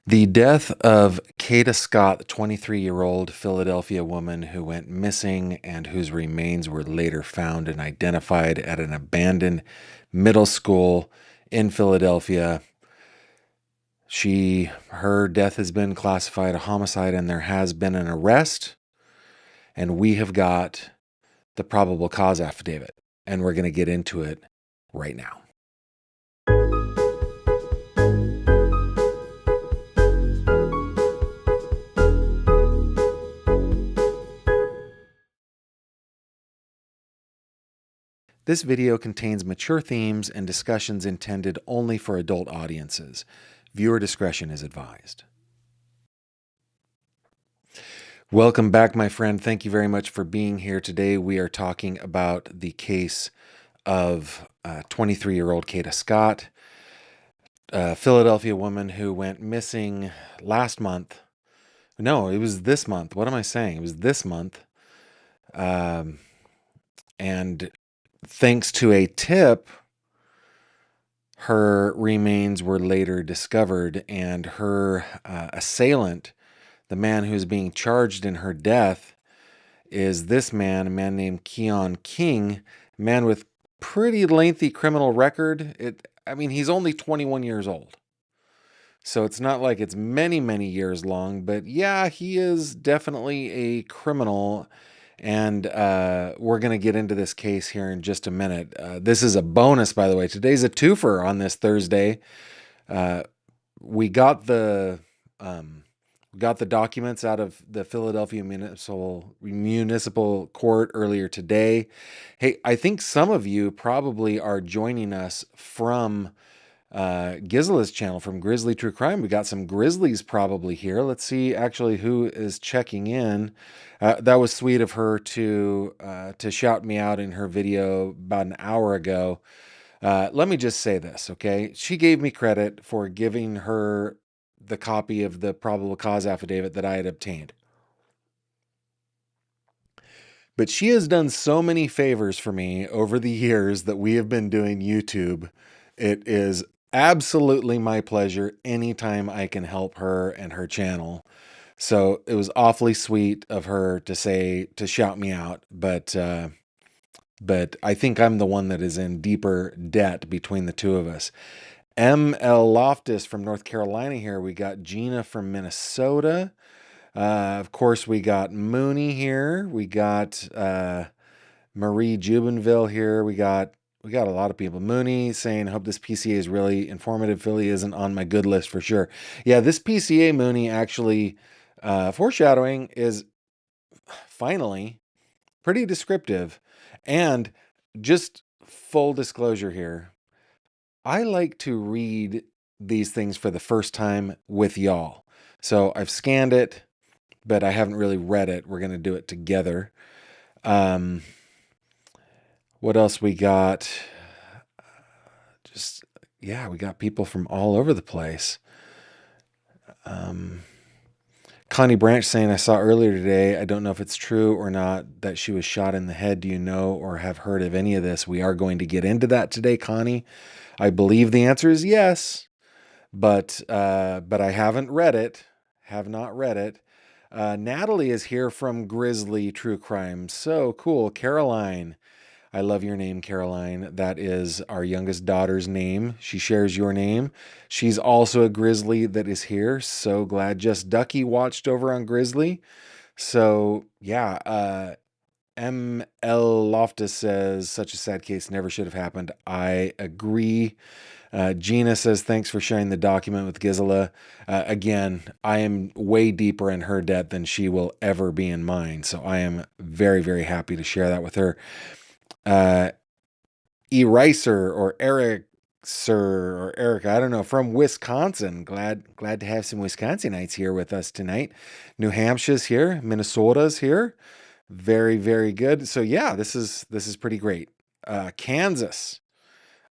The death of Kada Scott, the 23-year-old Philadelphia woman who went missing and whose remains were later found and identified at an abandoned middle school in Philadelphia. Her death has been classified a homicide and there has been an arrest, and we have got the probable cause affidavit, and we're going to get into it right now. This video contains mature themes and discussions intended only for adult audiences. Viewer discretion is advised. Welcome back, my friend. Thank you very much for being here. Today we are talking about the case of 23-year-old Kada Scott, a Philadelphia woman who went missing last month. No, it was this month. What am I saying? It was this month. And thanks to a tip, her remains were later discovered, and her assailant, the man who's being charged in her death, is this man, a man named Keon King, a man with pretty lengthy criminal record. He's only 21 years old. So it's not like it's many, many years long, but yeah, he is definitely a criminal. And we're going to get into this case here in just a minute. This is a bonus, by the way. Today's a twofer on this Thursday. We got the documents out of the Philadelphia Municipal Court earlier today. Hey, I think some of you probably are joining us from Gizla's channel, from Grizzly True Crime. We got some Grizzlies probably here. Let's see actually who is checking in. That was sweet of her to shout me out in her video about an hour ago. Let me just say this, okay? She gave me credit for giving her the copy of the probable cause affidavit that I had obtained. But she has done so many favors for me over the years that we have been doing YouTube. It is absolutely my pleasure anytime I can help her and her channel. So it was awfully sweet of her to shout me out, but I think I'm the one that is in deeper debt between the two of us. M.L. Loftus from North Carolina here. We got Gina from Minnesota. Of course, we got Mooney here. We got Marie Jubenville here. We got a lot of people. Mooney saying, hope this PCA is really informative. Philly isn't on my good list for sure. Yeah, this PCA, Mooney, actually, foreshadowing, is finally pretty descriptive. And just full disclosure here, I like to read these things for the first time with y'all. So I've scanned it, but I haven't really read it. We're going to do it together. What else we got? We got people from all over the place. Connie Branch saying, I saw earlier today, I don't know if it's true or not, that she was shot in the head. Do you know or have heard of any of this? We are going to get into that today, Connie. I believe the answer is yes, but I haven't read it. Have not read it. Natalie is here from Grizzly True Crime. So cool. Caroline. I love your name, Caroline. That is our youngest daughter's name. She shares your name. She's also a Grizzly that is here. So glad. Just Ducky watched over on Grizzly. So yeah, M.L. Loftus says, such a sad case never should have happened. I agree. Gina says, thanks for sharing the document with Gizla. Again, I am way deeper in her debt than she will ever be in mine. So I am very, very happy to share that with her. Ericer or Eric Sir or Erica, I don't know, from Wisconsin. Glad to have some Wisconsinites here with us tonight. New Hampshire's here, Minnesota's here. Very, very good. So yeah, this is pretty great. Kansas,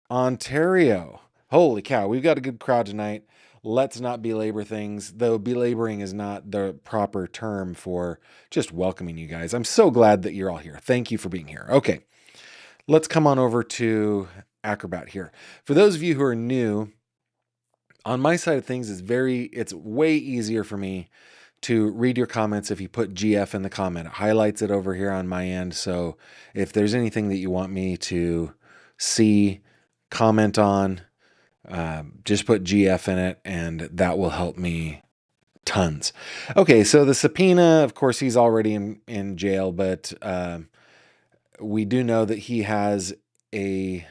Ontario. Holy cow, we've got a good crowd tonight. Let's not belabor things, though belaboring is not the proper term for just welcoming you guys. I'm so glad that you're all here. Thank you for being here. Okay, let's come on over to Acrobat here. For those of you who are new, On my side of things, it's way easier for me to read your comments if you put GF in the comment. It highlights it over here on my end. So if there's anything that you want me to see, comment on, just put GF in it, and that will help me tons. Okay, so the subpoena, of course, he's already in jail, but we do know that he has a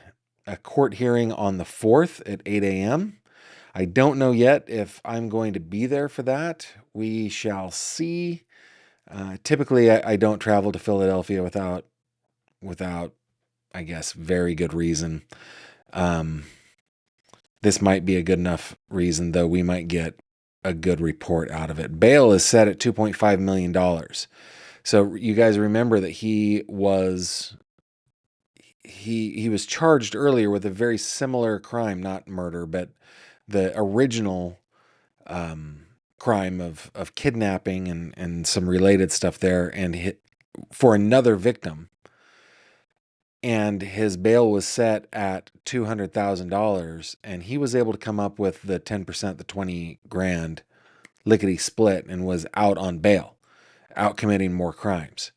court hearing on the 4th at 8 a.m. I don't know yet if I'm going to be there for that. We shall see. Typically, I don't travel to Philadelphia without, I guess, very good reason. This might be a good enough reason, though we might get a good report out of it. Bail is set at $2.5 million. So you guys remember that he was charged earlier with a very similar crime, not murder, but the original crime of kidnapping and some related stuff there, and for another victim. And his bail was set at $200,000, and he was able to come up with the 10%, the 20 grand lickety split, and was out on bail, out committing more crimes.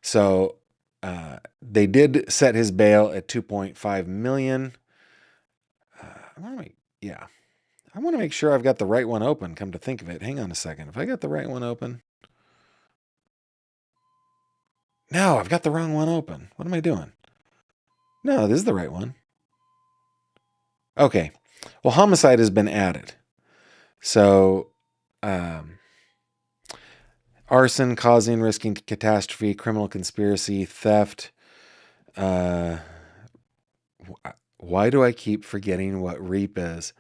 So they did set his bail at $2.5 million. I want to make sure I've got the right one open, come to think of it. Hang on a second. If I got the right one open. No, I've got the wrong one open. What am I doing? No, this is the right one. Okay. Well, homicide has been added. So, arson, causing, risking catastrophe, criminal conspiracy, theft. Why do I keep forgetting what REAP is?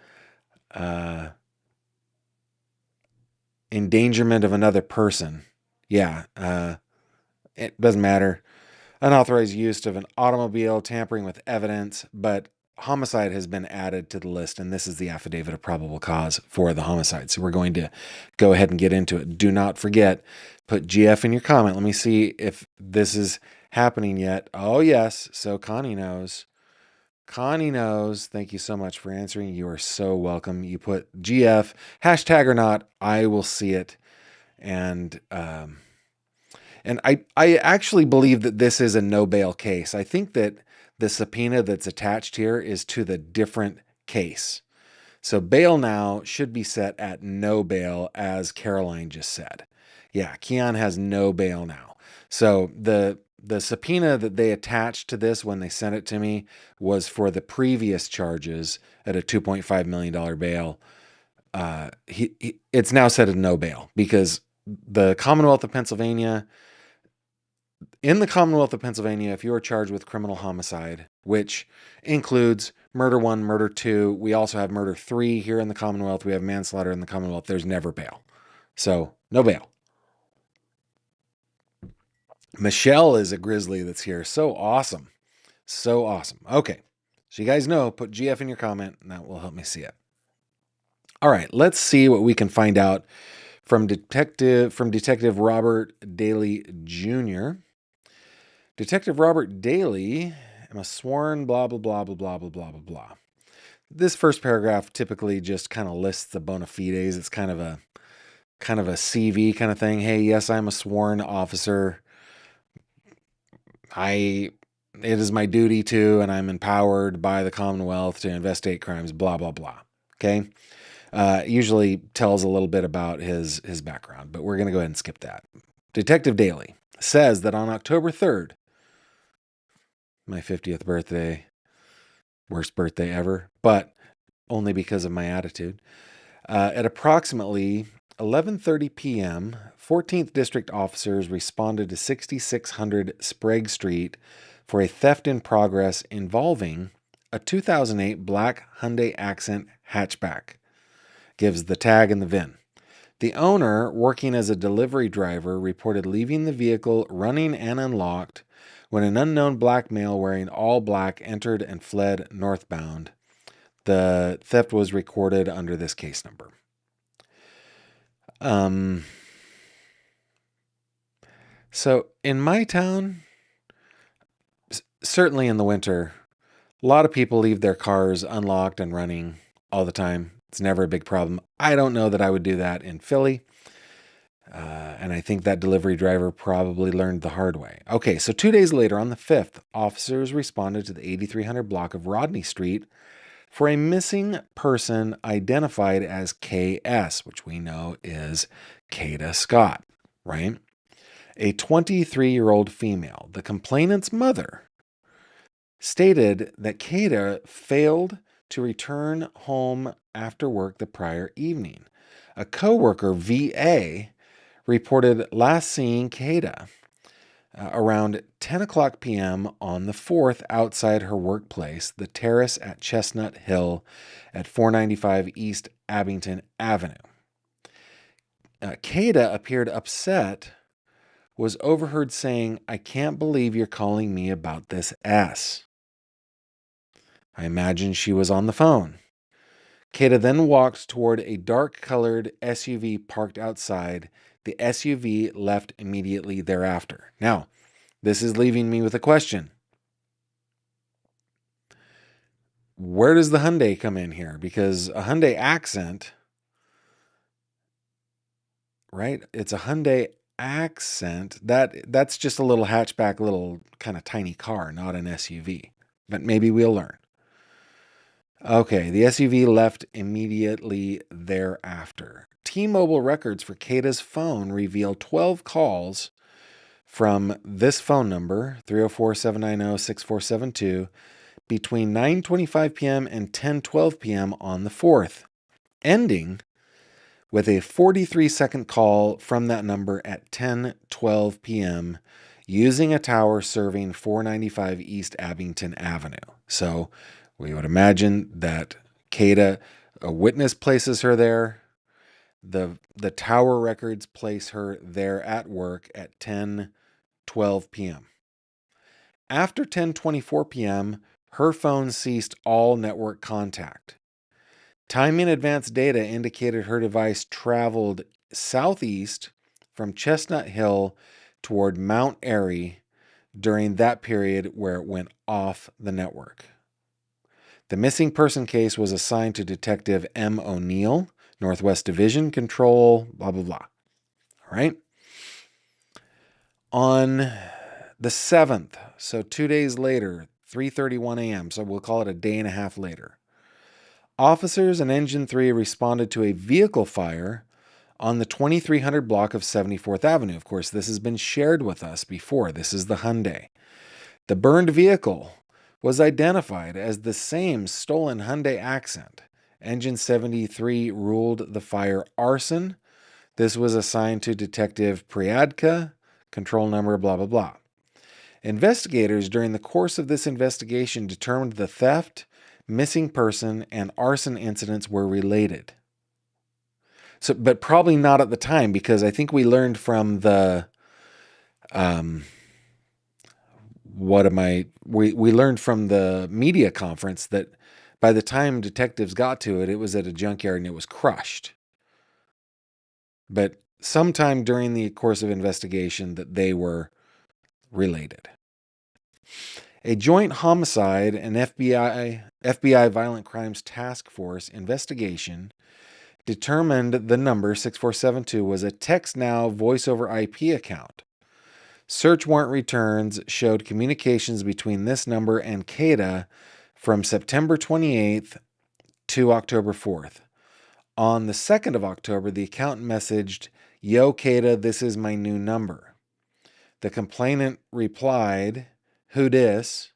Endangerment of another person. Yeah. It doesn't matter. Unauthorized use of an automobile, tampering with evidence, but homicide has been added to the list, and this is the affidavit of probable cause for the homicide. So we're going to go ahead and get into it. Do not forget, put GF in your comment. Let me see if this is happening yet. Oh, yes. So Connie knows. Connie knows. Thank you so much for answering. You are so welcome. You put GF, hashtag or not, I will see it. And I actually believe that this is a no bail case. I think that the subpoena that's attached here is to the different case. So bail now should be set at no bail, as Caroline just said. Yeah, Keon has no bail now. So the subpoena that they attached to this when they sent it to me was for the previous charges at a $2.5 million bail. It's now set at no bail because the Commonwealth of Pennsylvania... In the Commonwealth of Pennsylvania, if you are charged with criminal homicide, which includes murder 1, murder 2, we also have murder 3 here in the Commonwealth, we have manslaughter in the Commonwealth, there's never bail. So, no bail. Michelle is a grizzly that's here. So awesome. So awesome. Okay. So you guys know, put GF in your comment, and that will help me see it. All right, let's see what we can find out from Detective Robert Daly Jr. Detective Robert Daly, I'm a sworn blah, blah, blah, blah, blah, blah, blah, blah, blah. This first paragraph typically just kind of lists the bona fides. It's kind of a CV kind of thing. Hey, yes, I'm a sworn officer. It is my duty to, and I'm empowered by the Commonwealth to investigate crimes, blah, blah, blah. Okay. Usually tells a little bit about his background, but we're going to go ahead and skip that. Detective Daly says that on October 3rd, my 50th birthday, worst birthday ever, but only because of my attitude, at approximately 11:30 p.m., 14th District officers responded to 6600 Sprague Street for a theft in progress involving a 2008 black Hyundai Accent hatchback. Gives the tag and the VIN. The owner, working as a delivery driver, reported leaving the vehicle running and unlocked when an unknown black male wearing all black entered and fled northbound. The theft was recorded under this case number. So in my town, certainly in the winter, a lot of people leave their cars unlocked and running all the time. It's never a big problem. I don't know that I would do that in Philly. And I think that delivery driver probably learned the hard way. Okay, so 2 days later, on the 5th, officers responded to the 8300 block of Rodney Street for a missing person identified as KS, which we know is Kada Scott, right? A 23-year-old female. The complainant's mother stated that Kada failed to return home after work the prior evening. A coworker, VA, reported last seeing Kada around 10 o'clock p.m. on the 4th outside her workplace, the terrace at Chestnut Hill at 495 East Abington Avenue. Kada appeared upset, was overheard saying, "I can't believe you're calling me about this S." I imagine she was on the phone. Kada then walked toward a dark-colored SUV parked outside. The SUV left immediately thereafter. Now, this is leaving me with a question. Where does the Hyundai come in here? Because a Hyundai Accent, right? It's a Hyundai Accent. That's just a little hatchback, little kind of tiny car, not an SUV. But maybe we'll learn. Okay, the SUV left immediately thereafter. T-Mobile records for Kada's phone reveal 12 calls from this phone number, 304-790-6472, between 9:25 p.m. and 10:12 p.m. on the 4th, ending with a 43-second call from that number at 10:12 p.m. using a tower serving 495 East Abington Avenue. So we would imagine that Kada, a witness, places her there. The tower records place her there at work at 10:12 p.m. After 10:24 p.m., her phone ceased all network contact. Timing advanced data indicated her device traveled southeast from Chestnut Hill toward Mount Airy during that period where it went off the network. The missing person case was assigned to Detective M. O'Neill, Northwest Division Control, blah, blah, blah. All right. On the 7th, so 2 days later, 3:31 a.m., so we'll call it a day and a half later, officers in Engine 3 responded to a vehicle fire on the 2300 block of 74th Avenue. Of course, this has been shared with us before. This is the Hyundai. The burned vehicle was identified as the same stolen Hyundai Accent. Engine 73 ruled the fire arson. This was assigned to Detective Priadka, control number blah, blah, blah. Investigators during the course of this investigation determined the theft, missing person, and arson incidents were related. So, but probably not at the time, because I think we learned from the we learned from the media conference that by the time detectives got to it, it was at a junkyard and it was crushed. But sometime during the course of investigation that they were related. A joint homicide and FBI Violent Crimes Task Force investigation determined the number 6472 was a TextNow voice over IP account. Search warrant returns showed communications between this number and Kada from September 28th to October 4th. On the 2nd of October, the account messaged, "Yo, Kada, this is my new number." The complainant replied, "Who dis?"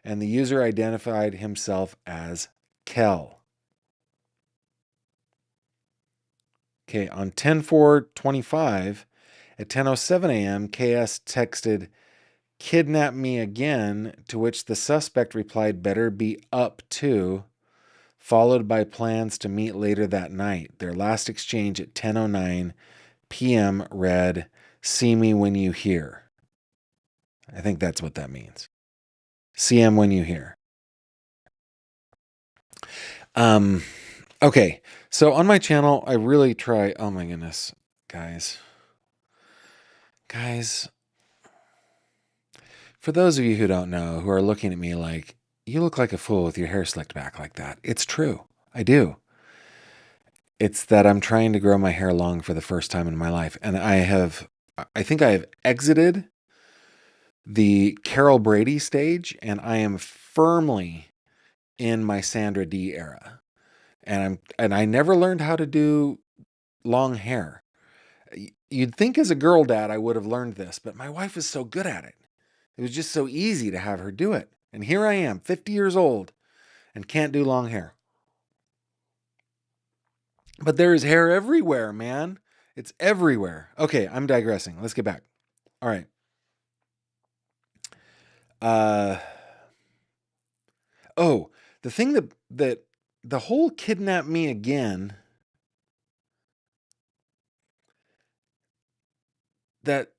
And the user identified himself as Kel. Okay, on 10/4/25, at 10:07 a.m., KS texted, "Kidnap me again," to which the suspect replied, "Better be up to," followed by plans to meet later that night. Their last exchange at 10:09 p.m. read, "See me when you hear." I think that's what that means. CM when you hear. Okay, so on my channel, I really try. Oh my goodness, guys. For those of you who don't know, who are looking at me like, "You look like a fool with your hair slicked back like that." It's true. I do. It's that I'm trying to grow my hair long for the first time in my life. And I think I have exited the Carol Brady stage and I am firmly in my Sandra D era. And I never learned how to do long hair. You'd think as a girl dad I would have learned this, but my wife is so good at it. It was just so easy to have her do it. And here I am, 50 years old, and can't do long hair. But there is hair everywhere, man. It's everywhere. Okay, I'm digressing. Let's get back. All right. Uh oh, the thing that the whole kidnap me again, that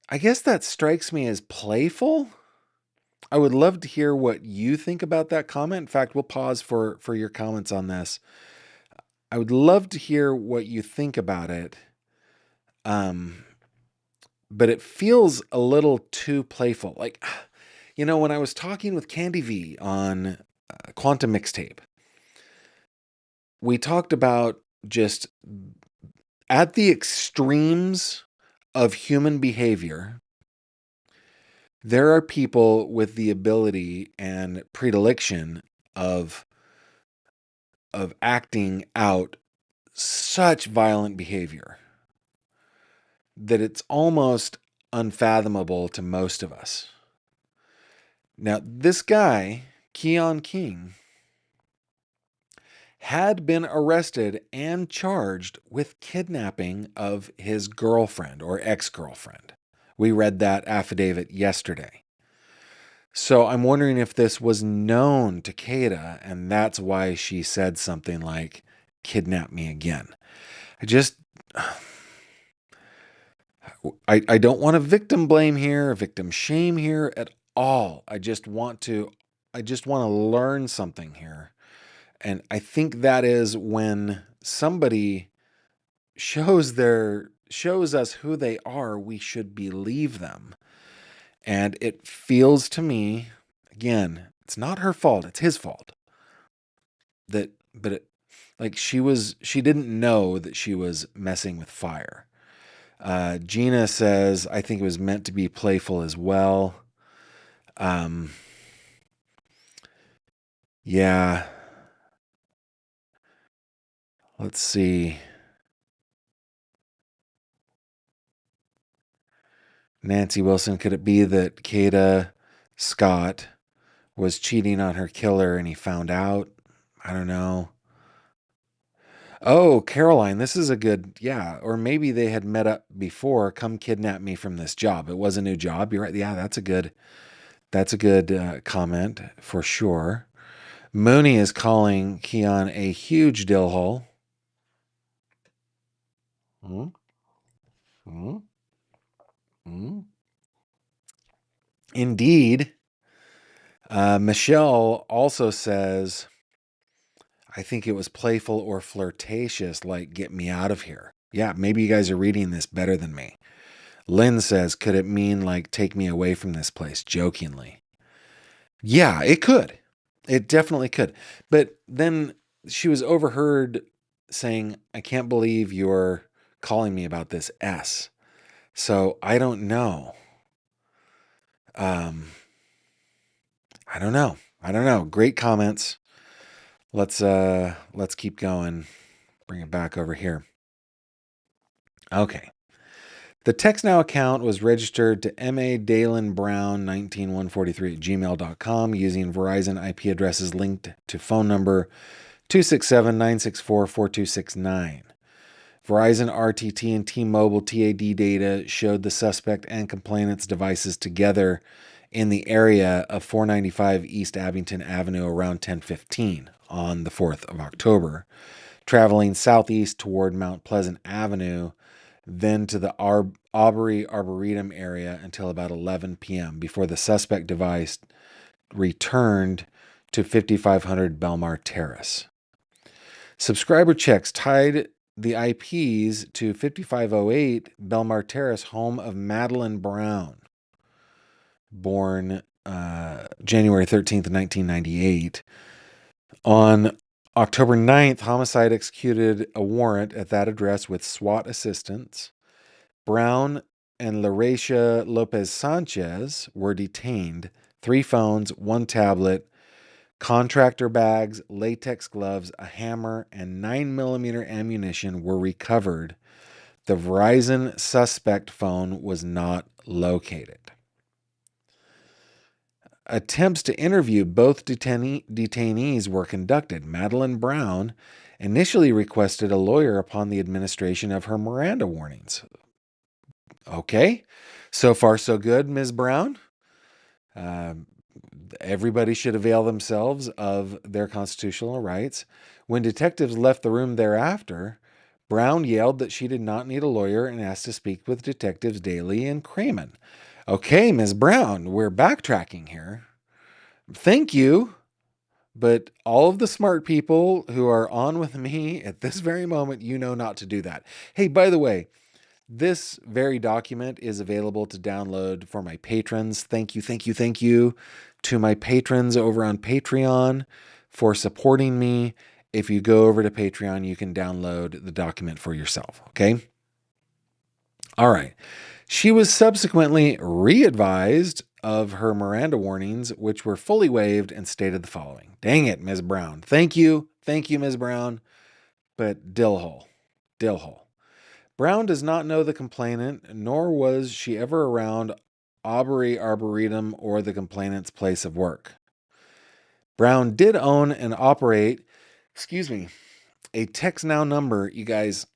I guess that strikes me as playful. I would love to hear what you think about that comment. In fact, we'll pause for your comments on this. I would love to hear what you think about it. Um, but it feels a little too playful. Like, when I was talking with Candy V on Quantum Mixtape, we talked about just at the extremes of human behavior, there are people with the ability and predilection of acting out such violent behavior that it's almost unfathomable to most of us. Now, this guy, Keon King, had been arrested and charged with kidnapping of his girlfriend or ex-girlfriend. We read that affidavit yesterday. So I'm wondering if this was known to Kada, and that's why she said something like, kidnap me again. I don't want to victim blame here, victim shame here at all. I just want to learn something here. And I think that is when somebody shows us who they are, we should believe them. And it feels to me, again, it's not her fault, it's his fault. She didn't know that she was messing with fire. Gina says, I think it was meant to be playful as well. Yeah. Let's see. Nancy Wilson, could it be that Kada Scott was cheating on her killer and he found out? I don't know. Oh, Caroline, this is a good, yeah. Or maybe they had met up before. Come kidnap me from this job. It was a new job. You're right. Yeah, that's a good comment for sure. Mooney is calling Keon a huge dill hole. Hmm? Hmm? Hmm? Indeed. Michelle also says, I think it was playful or flirtatious, like, get me out of here. Yeah, maybe you guys are reading this better than me. Lynn says, could it mean, like, take me away from this place, jokingly? Yeah, it could. It definitely could. But then she was overheard saying, I can't believe you're calling me about this S. So I don't know. Um, I don't know. I don't know. Great comments. Let's keep going. Bring it back over here. Okay. The TextNow account was registered to M.A. Dalen Brown 19143 at gmail.com using Verizon IP addresses linked to phone number 267-964-4269. Verizon RTT and T-Mobile TAD data showed the suspect and complainant's devices together in the area of 495 East Abington Avenue around 10:15 on the 4th of October, traveling southeast toward Mount Pleasant Avenue, then to the Aubrey Arboretum area until about 11 p.m. before the suspect device returned to 5500 Belmar Terrace. Subscriber checks tied the IPs to 5508 Belmar Terrace, home of Madeline Brown, born January 13th, 1998. On October 9th, homicide executed a warrant at that address with SWAT assistance. Brown and Laresha Lopez Sanchez were detained. 3 phones, 1 tablet, contractor bags, latex gloves, a hammer, and 9mm ammunition were recovered. The Verizon suspect phone was not located. Attempts to interview both detainees were conducted. Madeline Brown initially requested a lawyer upon the administration of her Miranda warnings. Okay, so far so good, Ms. Brown. Everybody should avail themselves of their constitutional rights. When detectives left the room thereafter, Brown yelled that she did not need a lawyer and asked to speak with Detectives Daly and Cramen. Okay, Ms. Brown, we're backtracking here. Thank you, but all of the smart people who are on with me at this very moment, you know not to do that. Hey, by the way, this very document is available to download for my patrons. Thank you, thank you, thank you to my patrons over on Patreon for supporting me. If you go over to Patreon, you can download the document for yourself, okay? All right. She was subsequently re-advised of her Miranda warnings, which were fully waived, and stated the following. Dang it, Ms. Brown. Thank you, Ms. Brown, but dill hole. Brown does not know the complainant, nor was she ever around Aubrey Arboretum or the complainant's place of work. Brown did own and operate, a text now number. You guys,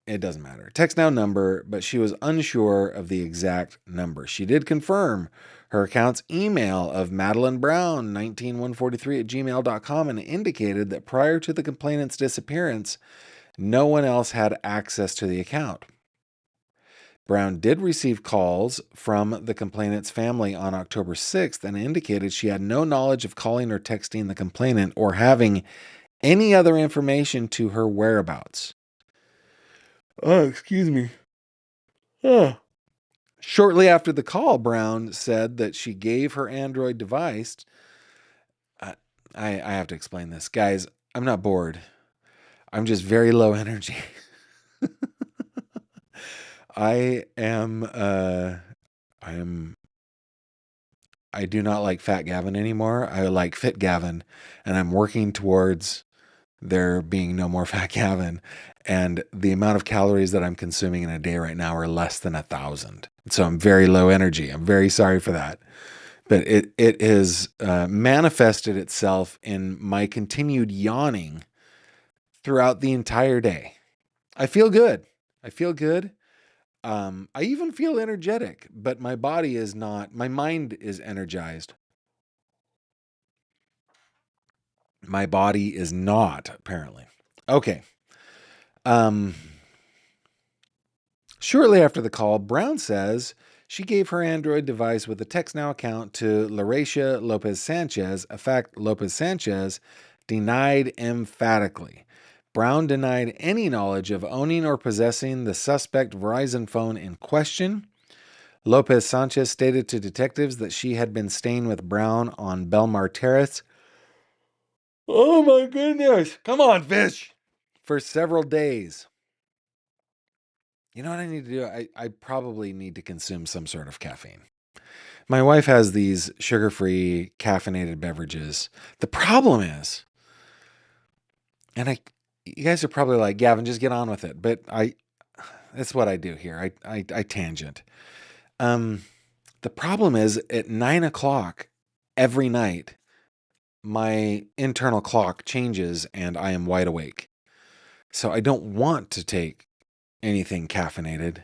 it doesn't matter. Text now number, but she was unsure of the exact number. She did confirm her account's email of Madeline Brown, 19143 at gmail.com, and indicated that prior to the complainant's disappearance, no one else had access to the account. Brown did receive calls from the complainant's family on October 6th and indicated she had no knowledge of calling or texting the complainant or having any other information to her whereabouts. Oh, excuse me. Oh. Shortly after the call, Brown said that she gave her Android device. I have to explain this. Guys, I'm not bored. I'm just very low energy. I do not like Fat Gavin anymore. I like Fit Gavin, and I'm working towards there being no more Fat Gavin. And the amount of calories that I'm consuming in a day right now are less than 1,000. So I'm very low energy. I'm very sorry for that. But it has manifested itself in my continued yawning throughout the entire day. I feel good. I even feel energetic, but my body is not. My mind is energized. My body is not, apparently. Okay. Shortly after the call, Brown says she gave her Android device with a TextNow account to Laresha Lopez Sanchez, a fact Lopez Sanchez denied emphatically. Brown denied any knowledge of owning or possessing the suspect Verizon phone in question. Lopez Sanchez stated to detectives that she had been staying with Brown on Belmar Terrace. Oh my goodness. Come on, fish. For several days. You know what I need to do? I probably need to consume some sort of caffeine. My wife has these sugar-free caffeinated beverages. The problem is, and you guys are probably like, Gavin, just get on with it. But that's what I do here. I tangent. The problem is at 9 o'clock every night, my internal clock changes and I am wide awake. So I don't want to take anything caffeinated.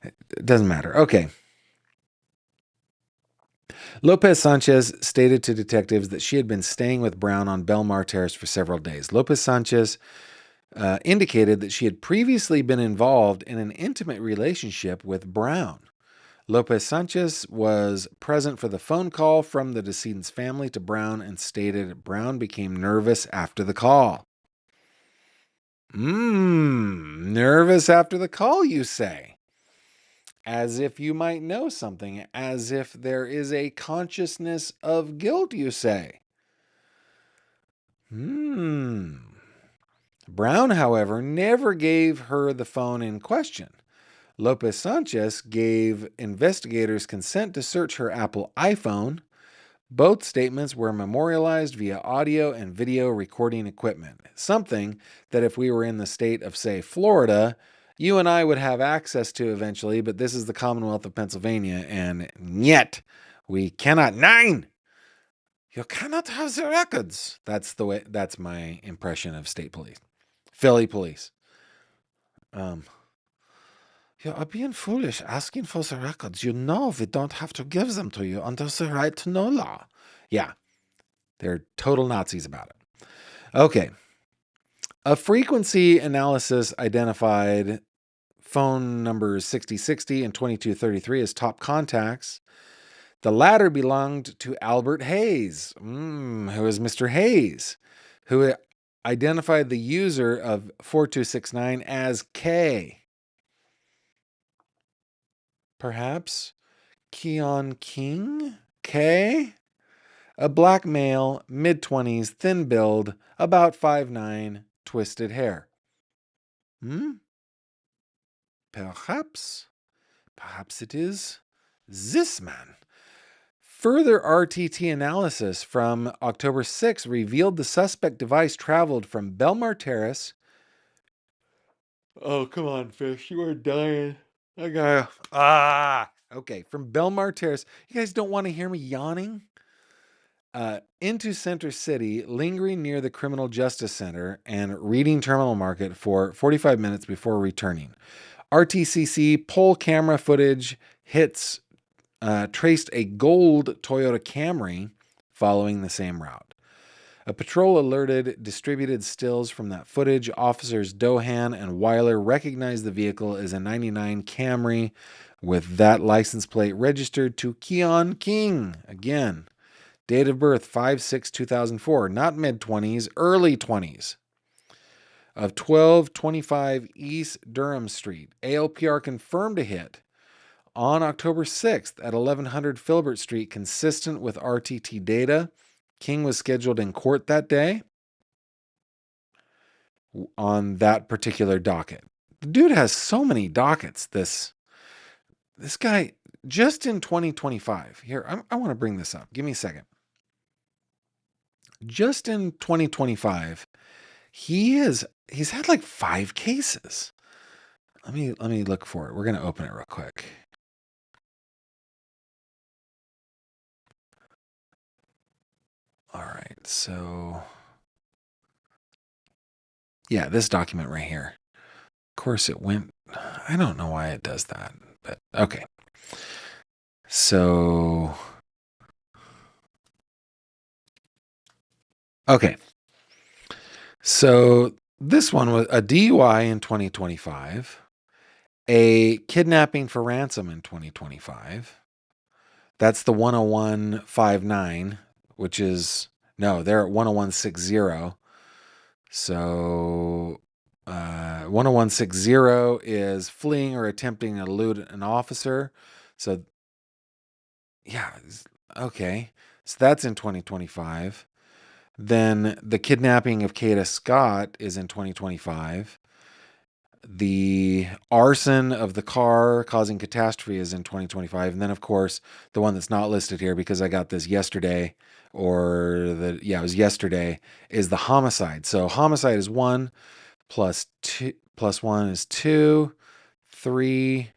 It doesn't matter. Okay. Lopez Sanchez stated to detectives that she had been staying with Brown on Belmar Terrace for several days. Lopez Sanchez indicated that she had previously been involved in an intimate relationship with Brown. Lopez Sanchez was present for the phone call from the decedent's family to Brown and stated Brown became nervous after the call. Nervous after the call, you say? As if you might know something, as if there is a consciousness of guilt, you say? Brown, however, never gave her the phone in question. Lopez Sanchez gave investigators consent to search her Apple iPhone. Both statements were memorialized via audio and video recording equipment, something that if we were in the state of, say, Florida, you and I would have access to eventually, but this is the Commonwealth of Pennsylvania, and yet we cannot. Nine! You cannot have the records. That's my impression of state police. Philly police. You are being foolish asking for the records. You know we don't have to give them to you under the right to know law. Yeah, they're total Nazis about it. Okay. A frequency analysis identified phone numbers 6060 and 2233 as top contacts. The latter belonged to Albert Hayes. Who is Mr. Hayes? Who identified the user of 4269 as K. Perhaps Keon King? K? A black male, mid-20s, thin build, about 5'9", twisted hair. Perhaps it is this man. Further RTT analysis from October 6 revealed the suspect device traveled from Belmar Terrace. Oh, come on, Fish. You are dying. I gotta. Okay, from Belmar Terrace. You guys don't want to hear me yawning? Into Center City, lingering near the Criminal Justice Center and Reading Terminal Market for 45 minutes before returning. RTCC poll camera footage hits traced a gold Toyota Camry following the same route. A patrol alerted distributed stills from that footage. Officers Dohan and Weiler recognized the vehicle as a 99 Camry with that license plate registered to Keon King. Again, date of birth 5/6/2004, not mid-20s, early 20s. Of 1225 East Durham Street. ALPR confirmed a hit on October 6th at 1100 Filbert Street, consistent with RTT data. King was scheduled in court that day on that particular docket. The dude has so many dockets, this guy, just in 2025. Here, I want to bring this up. Give me a second. Just in 2025, he's had like 5 cases. Let me look for it. We're going to open it real quick. All right, so yeah, this document right here. Of course, it went. I don't know why it does that, but okay. So, okay. So this one was a DUI in 2025, a kidnapping for ransom in 2025. That's the 10159, which is no, they're at 10160. So 10160 is fleeing or attempting to elude an officer. So yeah, okay. So that's in 2025. Then the kidnapping of Kada Scott is in 2025. The arson of the car causing catastrophe is in 2025. And then, of course, the one that's not listed here because I got this yesterday, it was yesterday, is the homicide. So homicide is 1 plus 2 plus 1 is 2, 3,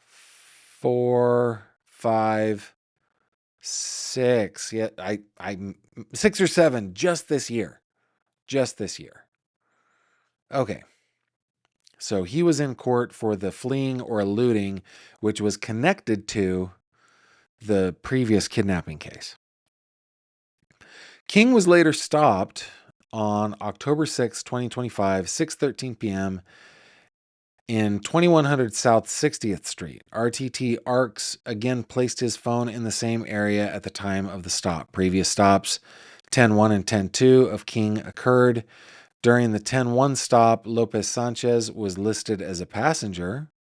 4, 5, 6. Yeah, I 6 or 7 just this year. Just this year. Okay. So he was in court for the fleeing or eluding, which was connected to the previous kidnapping case. King was later stopped on October 6, 2025, 6:13 p.m. in 2100 South 60th Street. RTT ARCS again placed his phone in the same area at the time of the stop. Previous stops, 10-1 and 10-2 of King occurred. During the 10-1 stop, Lopez Sanchez was listed as a passenger,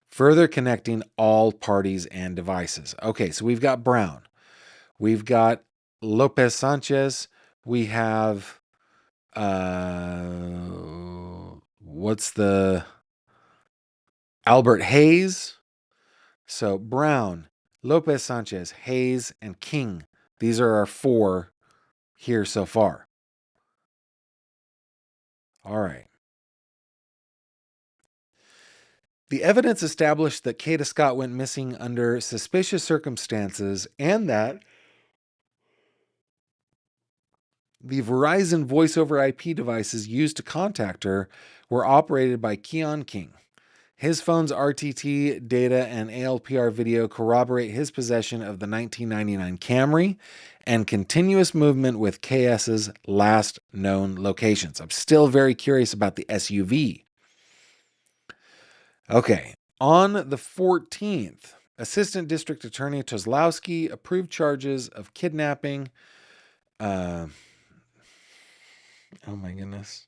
further connecting all parties and devices. Okay, so we've got Brown. We've got Lopez Sanchez. We have what's the Albert Hayes. So Brown, Lopez Sanchez, Hayes, and King. These are our 4 here so far. All right. The evidence established that Kada Scott went missing under suspicious circumstances and that the Verizon voice over IP devices used to contact her were operated by Keon King. His phone's RTT data and ALPR video corroborate his possession of the 1999 Camry and continuous movement with KS's last known locations. I'm still very curious about the SUV. Okay, on the 14th, Assistant District Attorney Tozlowski approved charges of kidnapping. Oh my goodness.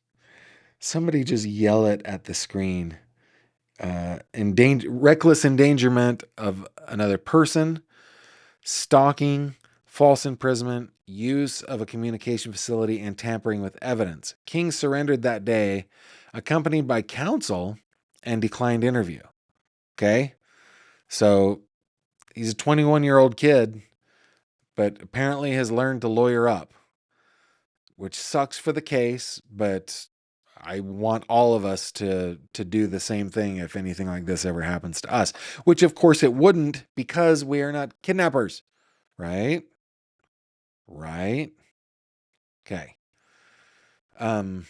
Somebody just yell it at the screen. Reckless endangerment of another person, stalking, false imprisonment, use of a communication facility, and tampering with evidence. King surrendered that day, accompanied by counsel, and declined interview. Okay? So he's a 21-year-old kid, but apparently has learned to lawyer up, which sucks for the case, but I want all of us to do the same thing if anything like this ever happens to us, which of course it wouldn't because we are not kidnappers, right? Right? Okay. On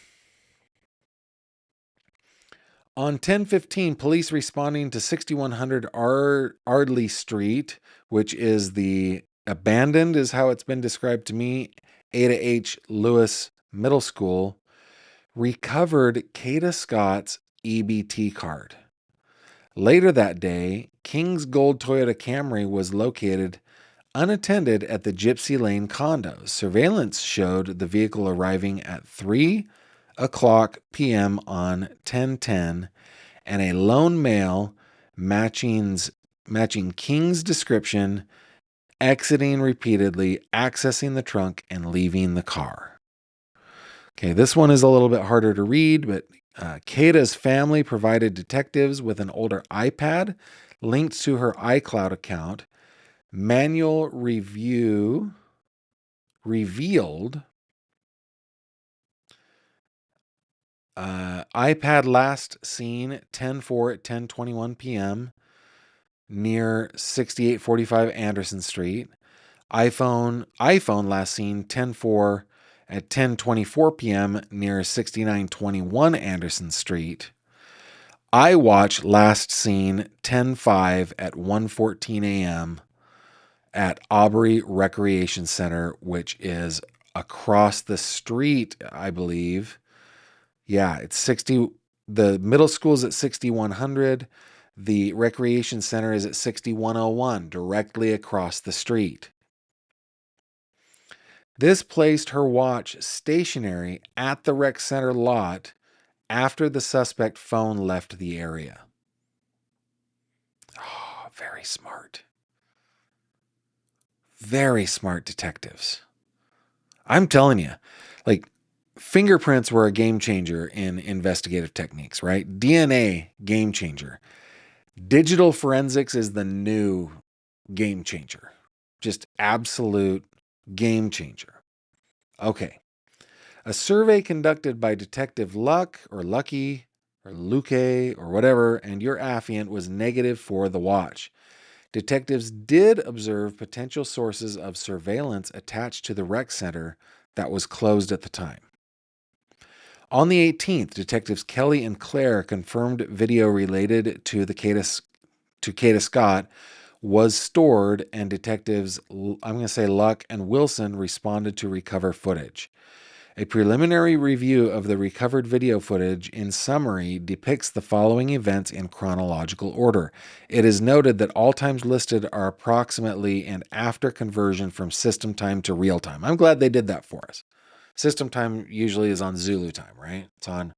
10/15, police responding to 6100 Ardley Street, which is the abandoned, is how it's been described to me, Ada H. Lewis Middle School, recovered Kada Scott's EBT card. Later that day, King's gold Toyota Camry was located unattended at the Gypsy Lane condos. Surveillance showed the vehicle arriving at 3:00 p.m. on 10/10, and a lone male matching King's description, exiting repeatedly, accessing the trunk, and leaving the car. Okay, this one is a little bit harder to read, but Kada's family provided detectives with an older iPad linked to her iCloud account. Manual review revealed iPad last seen 10/4 at 10:21 p.m. near 6845 Anderson Street. iPhone last seen 10/4 at 10:24 p.m. near 6921 Anderson Street. iWatch last seen 10/5 at 1:14 a.m. at Aubrey Recreation Center, which is across the street, I believe. Yeah, it's 60. The middle school is at 6100. The recreation center is at 6101, directly across the street. This placed her watch stationary at the rec center lot after the suspect phone left the area. Oh, very smart. Very smart detectives. I'm telling you, like, fingerprints were a game changer in investigative techniques, right? DNA, game changer. Digital forensics is the new game changer. Just absolute game changer. Okay. A survey conducted by Detective Luck or Lucky or Luque or whatever, and your affiant was negative for the watch. Detectives did observe potential sources of surveillance attached to the rec center that was closed at the time. On the 18th, Detectives Kelly and Claire confirmed video related to Kada Scott was stored, and detectives, I'm going to say Luck and Wilson, responded to recover footage. A preliminary review of the recovered video footage, in summary, depicts the following events in chronological order. It is noted that all times listed are approximately and after conversion from system time to real time. I'm glad they did that for us. System time usually is on Zulu time, right? It's on.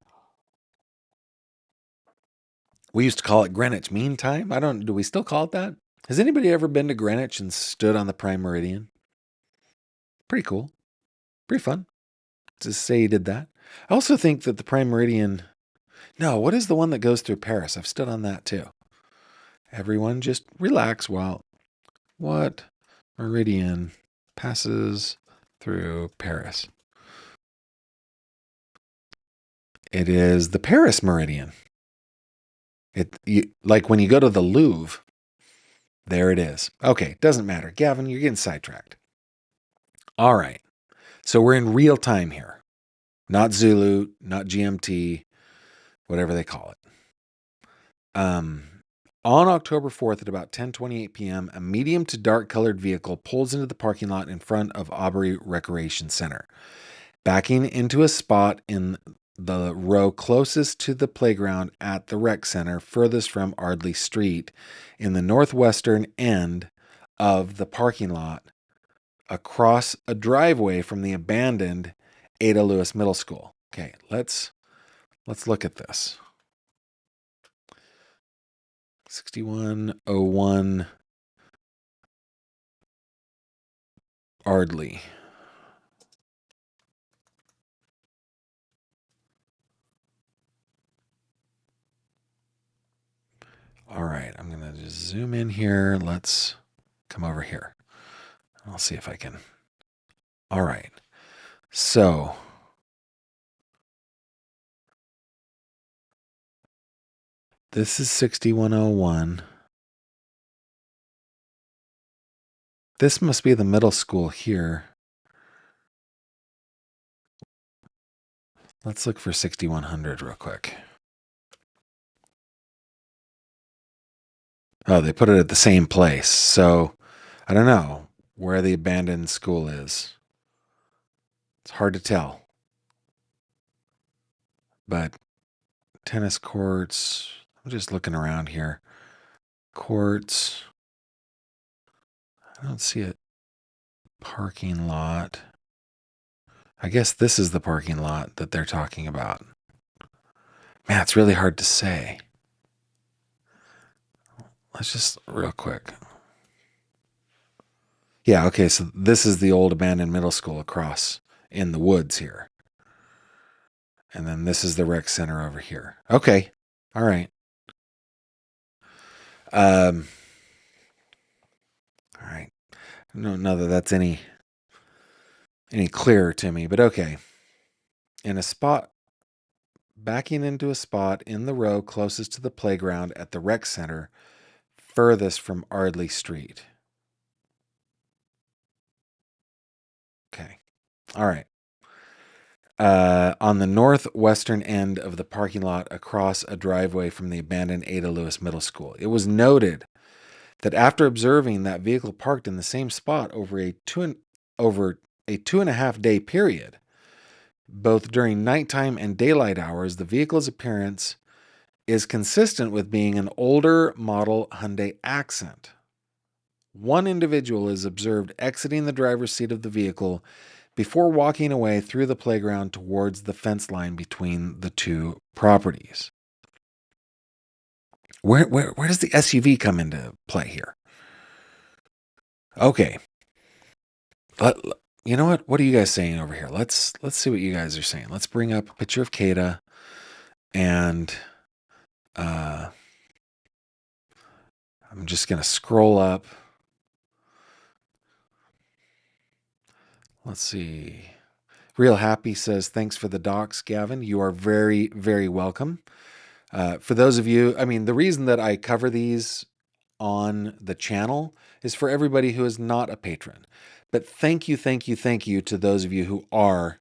We used to call it Greenwich Mean Time. Do we still call it that? Has anybody ever been to Greenwich and stood on the Prime Meridian? Pretty cool. Pretty fun. to say he did that. I also think that the Prime Meridian. No, what is the one that goes through Paris? I've stood on that too. Everyone just relax while. What meridian passes through Paris? It is the Paris meridian. Like when you go to the Louvre, there it is. Okay, doesn't matter. Gavin, you're getting sidetracked. All right. So we're in real time here. Not Zulu, not GMT, whatever they call it. On October 4th at about 10:28 p.m., a medium to dark colored vehicle pulls into the parking lot in front of Aubrey Recreation Center, backing into a spot in the row closest to the playground at the rec center, furthest from Ardley Street, in the northwestern end of the parking lot, across a driveway from the abandoned Ada Lewis Middle School. Okay, let's look at this. 6101 Ardley. All right, I'm going to just zoom in here. Let's come over here. I'll see if I can. All right. So this is 6101. This must be the middle school here. Let's look for 6100 real quick. Oh, they put it at the same place. So I don't know where the abandoned school is. It's hard to tell. But tennis courts, I'm just looking around here. Courts. I don't see a parking lot. I guess this is the parking lot that they're talking about. Man, it's really hard to say. Let's just real quick. Yeah, okay, so this is the old abandoned middle school across in the woods here. And then this is the rec center over here. Okay. All right. All right. I don't know that that's any clearer to me, but okay. In a spot, backing into a spot in the row closest to the playground at the rec center, furthest from Ardley Street. Okay. All right. On the northwestern end of the parking lot across a driveway from the abandoned Ada Lewis Middle School. It was noted that after observing that vehicle parked in the same spot over a 2.5 day period, both during nighttime and daylight hours, the vehicle's appearance is consistent with being an older model Hyundai Accent. One individual is observed exiting the driver's seat of the vehicle before walking away through the playground towards the fence line between the two properties. Where does the SUV come into play here? Okay. You know what? What are you guys saying over here? Let's see what you guys are saying. Let's bring up a picture of Kada, and I'm just gonna scroll up. Let's see. Real Happy says, thanks for the docs, Gavin. You are very, very welcome. For those of you, I mean, the reason that I cover these on the channel is for everybody who is not a patron. But thank you to those of you who are.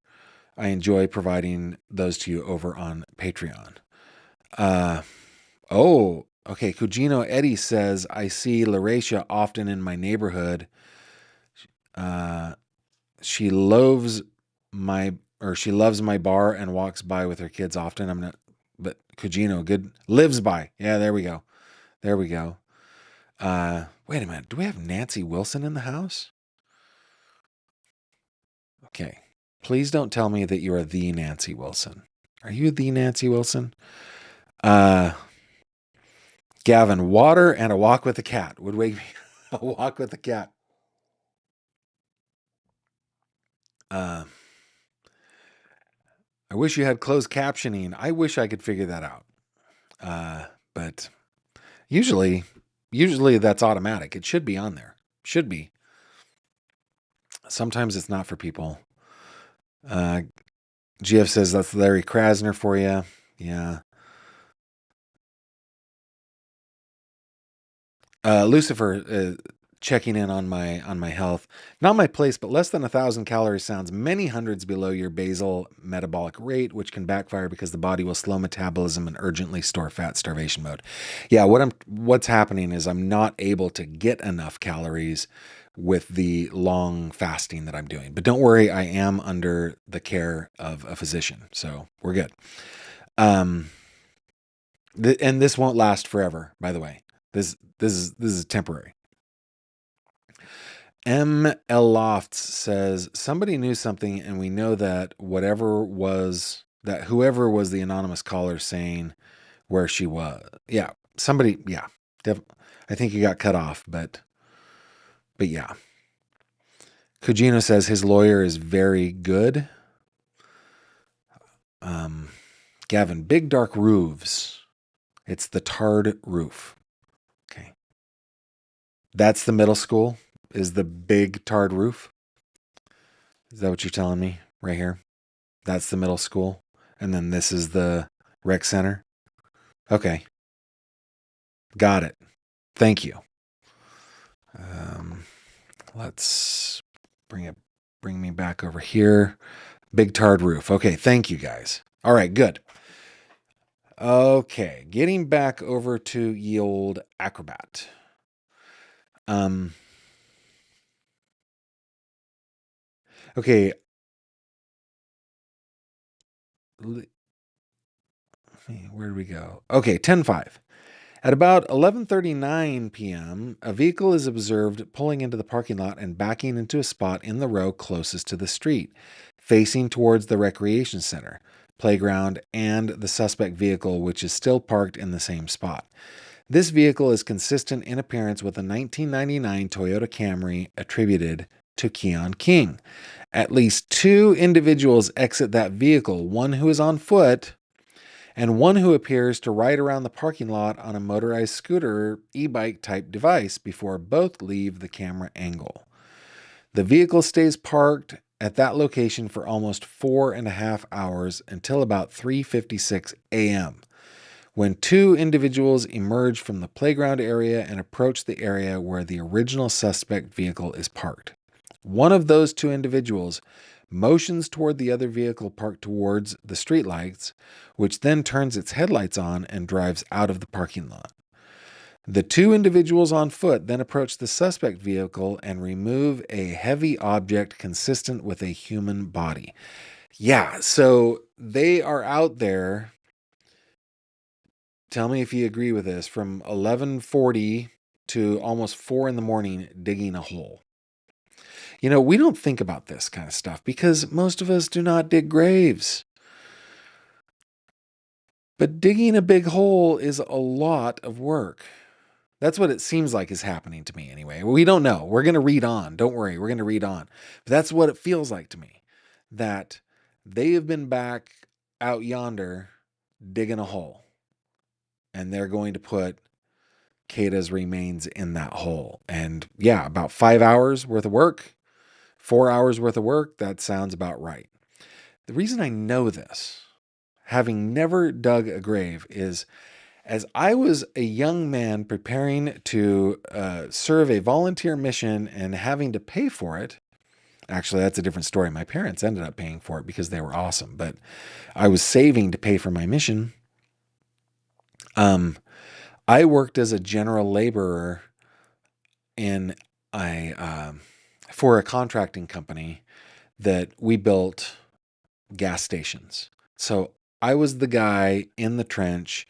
I enjoy providing those to you over on Patreon. Okay. Kujino Eddie says, I see Lauracia often in my neighborhood. She loves my bar and walks by with her kids often. But Kujino, good, lives by. Yeah, there we go. Wait a minute. Do we have Nancy Wilson in the house? Okay. Please don't tell me that you are the Nancy Wilson. Are you the Nancy Wilson? Gavin, water and a walk with the cat would wake me. A walk with the cat. I wish you had closed captioning. I wish I could figure that out. But usually that's automatic. It should be on there. Should be. Sometimes it's not for people. GF says that's Larry Krasner for you. Yeah. Lucifer checking in on my health. Not my place, but less than 1,000 calories sounds many hundreds below your basal metabolic rate, which can backfire because the body will slow metabolism and urgently store fat, starvation mode. Yeah, what's happening is I'm not able to get enough calories with the long fasting that I'm doing. But don't worry, I am under the care of a physician, so we're good. And this won't last forever, by the way. This is temporary. M. L. Lofts says somebody knew something, and we know that whoever was the anonymous caller saying where she was. Yeah, somebody. Yeah, I think he got cut off, but yeah. Cugino says his lawyer is very good. Gavin, big dark roofs. It's the tarred roof. Okay, that's the middle school. Is the big tarred roof? Is that what you're telling me right here? That's the middle school. And then this is the rec center. Okay. Got it. Thank you. Let's bring me back over here. Big tarred roof. Okay. Thank you guys. All right. Good. Okay. Getting back over to ye old Acrobat. Okay. Where did we go? Okay. 10-5. At about 11:39 p.m., a vehicle is observed pulling into the parking lot and backing into a spot in the row closest to the street, facing towards the recreation center, playground, and the suspect vehicle, which is still parked in the same spot. This vehicle is consistent in appearance with a 1999 Toyota Camry attributed to Keon King. At least two individuals exit that vehicle, one who is on foot and one who appears to ride around the parking lot on a motorized scooter e-bike type device before both leave the camera angle. The vehicle stays parked at that location for almost 4.5 hours until about 3:56 a.m., when two individuals emerge from the playground area and approach the area where the original suspect vehicle is parked. One of those two individuals motions toward the other vehicle parked towards the streetlights, which then turns its headlights on and drives out of the parking lot. The two individuals on foot then approach the suspect vehicle and remove a heavy object consistent with a human body. Yeah, so they are out there. Tell me if you agree with this. From 11:40 to almost 4 in the morning, digging a hole. We don't think about this kind of stuff because most of us do not dig graves. But digging a big hole is a lot of work. That's what it seems like is happening to me anyway. We don't know. We're going to read on. Don't worry. We're going to read on. But that's what it feels like to me. That they have been back out yonder digging a hole. And they're going to put Kada's remains in that hole. And yeah, about 5 hours worth of work. 4 hours worth of work, that sounds about right. The reason I know this, having never dug a grave, is as I was a young man preparing to serve a volunteer mission and having to pay for it. Actually, that's a different story. My parents ended up paying for it because they were awesome, but I was saving to pay for my mission. I worked as a general laborer for a contracting company that we built gas stations. So I was the guy in the trench.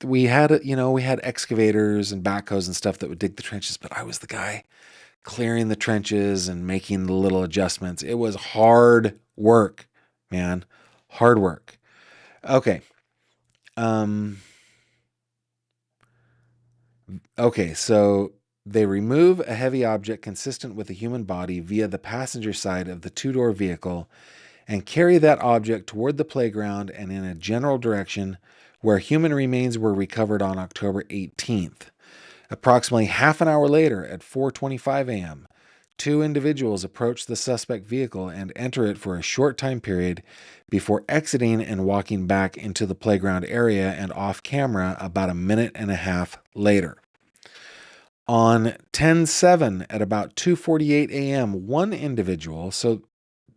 We had excavators and backhoes and stuff that would dig the trenches, but I was the guy clearing the trenches and making the little adjustments. It was hard work, man. Hard work. Okay. Okay, so they remove a heavy object consistent with a human body via the passenger side of the two-door vehicle and carry that object toward the playground and in a general direction where human remains were recovered on October 18th. Approximately half an hour later, at 4:25 a.m., two individuals approach the suspect vehicle and enter it for a short time period before exiting and walking back into the playground area and off camera about a minute and a half later. On 10/7 at about 2:48 a.m., one individual, so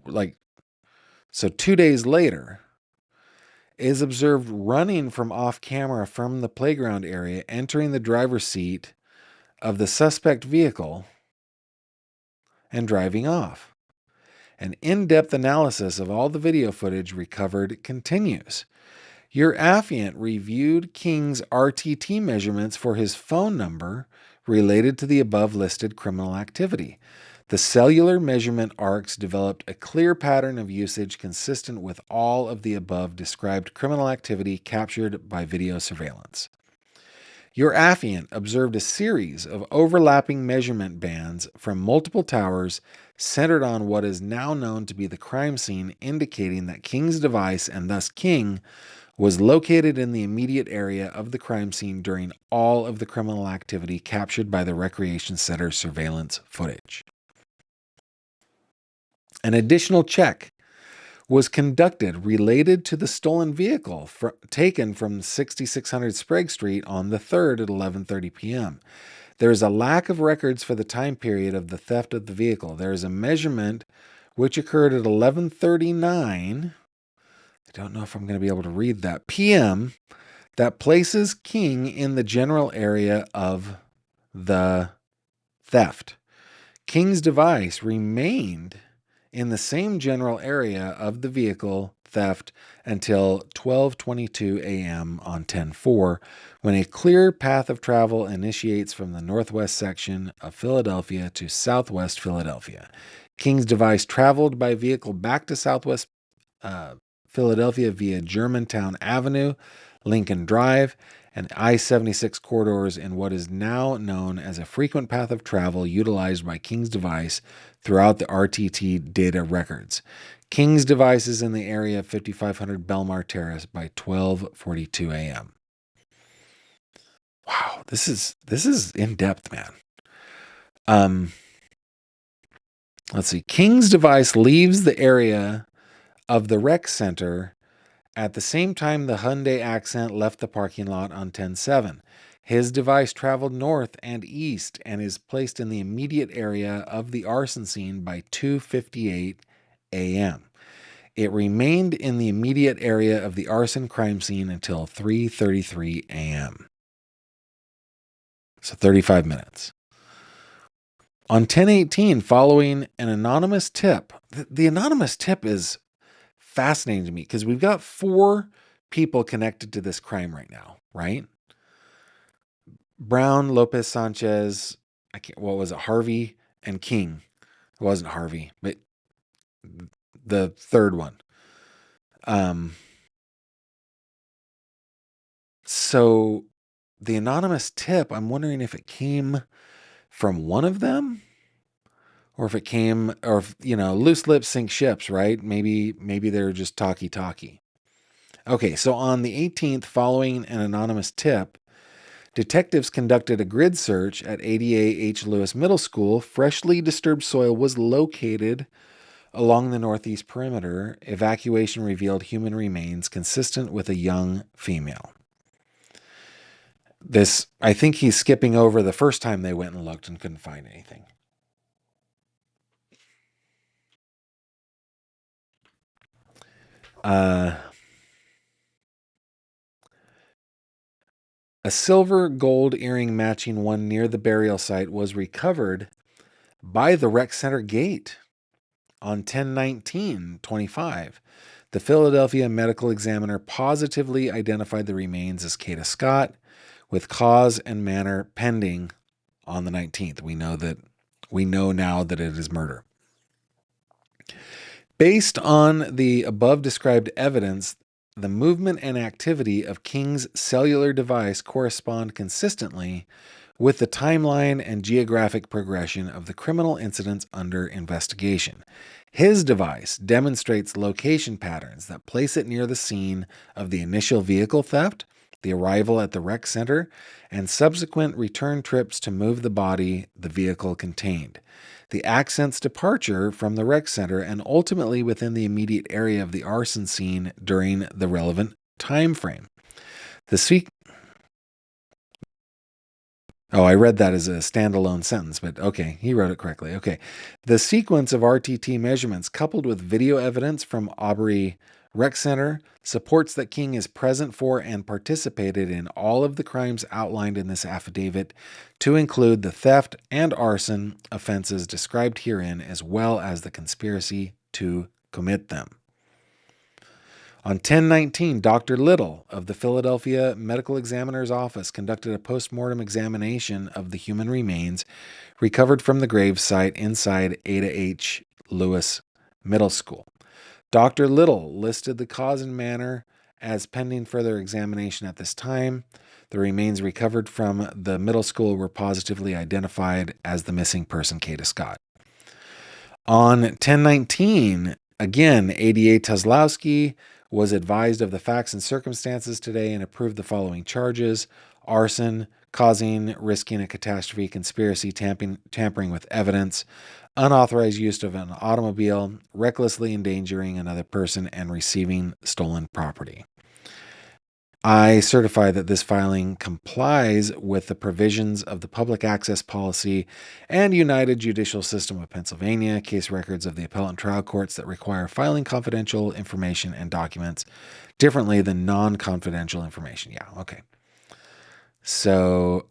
2 days later, is observed running from off camera from the playground area, entering the driver's seat of the suspect vehicle and driving off. An in-depth analysis of all the video footage recovered continues. Your affiant reviewed King's RTT measurements for his phone number related to the above listed criminal activity. The cellular measurement arcs developed a clear pattern of usage consistent with all of the above described criminal activity captured by video surveillance. Your affiant observed a series of overlapping measurement bands from multiple towers centered on what is now known to be the crime scene, indicating that King's device, and thus King, was located in the immediate area of the crime scene during all of the criminal activity captured by the recreation center surveillance footage. An additional check was conducted related to the stolen vehicle taken from 6600 Sprague Street on the 3rd at 11:30 p.m. There is a lack of records for the time period of the theft of the vehicle. There is a measurement which occurred at 11:39. I don't know if I'm going to be able to read that. PM that places King in the general area of the theft. King's device remained in the same general area of the vehicle theft until 12:22 a.m. on 10/4, when a clear path of travel initiates from the northwest section of Philadelphia to southwest Philadelphia. King's device traveled by vehicle back to southwest Philadelphia via Germantown Avenue, Lincoln Drive, and I-76 corridors in what is now known as a frequent path of travel utilized by King's device throughout the RTT data records. King's device is in the area of 5500 Belmar Terrace by 12:42 a.m. Wow, this is in depth, man. Let's see. King's device leaves the area of the rec center at the same time the Hyundai Accent left the parking lot on 10/7. His device traveled north and east and is placed in the immediate area of the arson scene by 2:58 a.m. It remained in the immediate area of the arson crime scene until 3:33 a.m. So 35 minutes. On 10/18, following an anonymous tip, the anonymous tip is fascinating to me because we've got 4 people connected to this crime right now, right? Brown, Lopez, Sanchez, what was it? Harvey and King. It wasn't Harvey, but the third one. So the anonymous tip, I'm wondering if it came from one of them, or if it came, or if, loose lips sink ships, right? Maybe they're just talkie. Okay, so on the 18th, following an anonymous tip, detectives conducted a grid search at ADA H. Lewis Middle School. Freshly disturbed soil was located along the northeast perimeter. Evacuation revealed human remains consistent with a young female. I think he's skipping over the first time they went and looked and couldn't find anything. A silver gold earring matching one near the burial site was recovered by the rec center gate on 10/19/25. The Philadelphia medical examiner positively identified the remains as Kada Scott, with cause and manner pending on the 19th. We know now that it is murder. Based on the above described evidence, the movement and activity of King's cellular device correspond consistently with the timeline and geographic progression of the criminal incidents under investigation. His device demonstrates location patterns that place it near the scene of the initial vehicle theft, the arrival at the rec center, and subsequent return trips to move the body the vehicle contained. The accent's departure from the rec center and ultimately within the immediate area of the arson scene during the relevant time frame. I read that as a standalone sentence, but okay, he wrote it correctly. Okay. The sequence of RTT measurements coupled with video evidence from Aubrey Rec Center supports that King is present for and participated in all of the crimes outlined in this affidavit, to include the theft and arson offenses described herein, as well as the conspiracy to commit them. On 10/19, Dr. Little of the Philadelphia Medical Examiner's Office conducted a postmortem examination of the human remains recovered from the grave site inside Ada H. Lewis Middle School. Dr. Little listed the cause and manner as pending further examination at this time. The remains recovered from the middle school were positively identified as the missing person, Kada Scott. On 10/19, again, ADA Tazlowski was advised of the facts and circumstances today and approved the following charges: arson, causing, risking a catastrophe, conspiracy, tampering with evidence, unauthorized use of an automobile, recklessly endangering another person, and receiving stolen property. I certify that this filing complies with the provisions of the Public Access Policy and United Judicial System of Pennsylvania case records of the appellate trial courts that require filing confidential information and documents differently than non-confidential information. Yeah, okay. So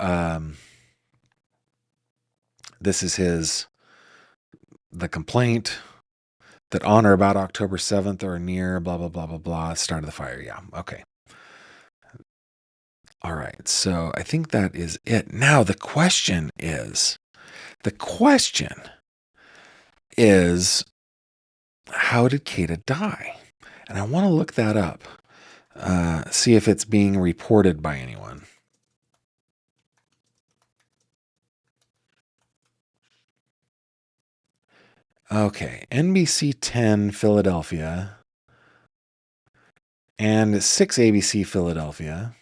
this is the complaint that on or about October 7th or near blah, blah, blah, blah, blah, start of the fire. Yeah, okay. All right, so I think that is it. Now the question is, how did Kada die? And I want to look that up, see if it's being reported by anyone. Okay, NBC 10 Philadelphia and 6 ABC Philadelphia.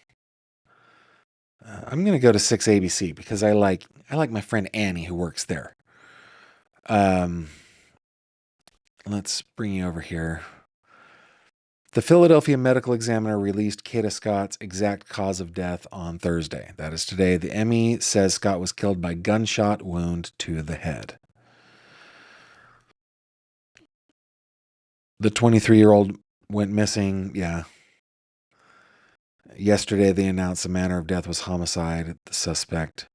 I'm going to go to 6 ABC because I like my friend Annie who works there. Let's bring you over here. The Philadelphia Medical Examiner released Kada Scott's exact cause of death on Thursday. That is today. The ME says Scott was killed by gunshot wound to the head. The 23-year-old went missing. Yeah. Yesterday, they announced the manner of death was homicide. The suspect,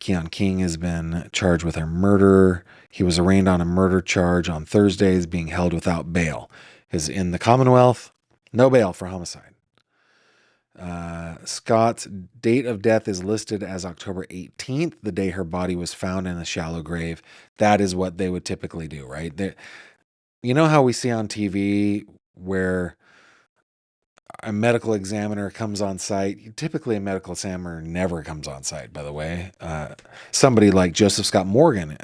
Keon King, has been charged with a murder. He was arraigned on a murder charge on Thursday, is being held without bail. Is in the Commonwealth, no bail for homicide. Scott's date of death is listed as October 18th, the day her body was found in a shallow grave. That is what they would typically do, right? You know how we see on TV where a medical examiner comes on site? Typically, a medical examiner never comes on site, by the way. Somebody like Joseph Scott Morgan,